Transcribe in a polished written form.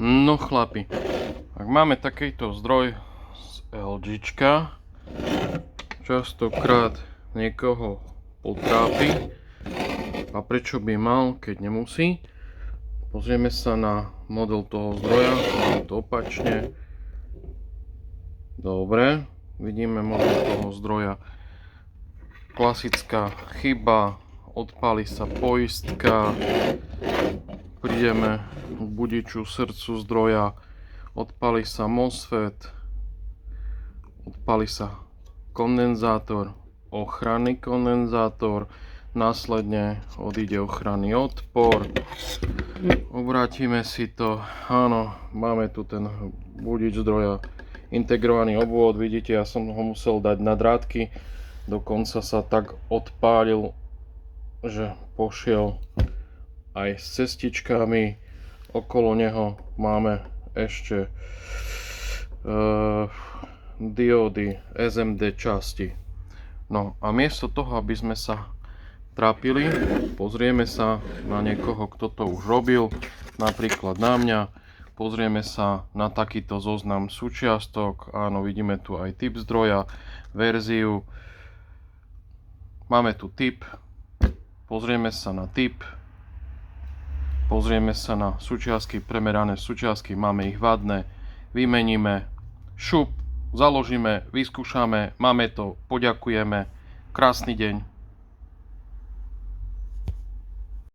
No chlapi, ak máme takýto zdroj z LGčka, častokrát niekoho potrápi, a prečo by mal, keď nemusí. Pozrieme sa na model toho zdroja, máme to opačne. Dobre, vidíme model toho zdroja. Klasická chyba, odpáli sa poistka, prídeme k budiču srdcu zdroja, odpáli sa MOSFET, odpáli sa kondenzátor, ochranný kondenzátor, následne odíde ochranný odpor, obrátime si to, áno, máme tu ten budič zdroja, integrovaný obvod, vidíte, ja som ho musel dať na drátky, dokonca sa tak odpálil, že pošiel aj s cestičkami, okolo neho máme ešte diódy, SMD časti. No a miesto toho, aby sme sa trápili, pozrieme sa na niekoho, kto to už robil, napríklad na mňa, pozrieme sa na takýto zoznam súčiastok, áno, vidíme tu aj typ zdroja, verziu, máme tu typ, pozrieme sa na typ, pozrieme sa na súčiastky, premerané súčiastky, máme ich vadné, vymeníme, šup, založíme, vyskúšame, máme to, poďakujeme, krásny deň.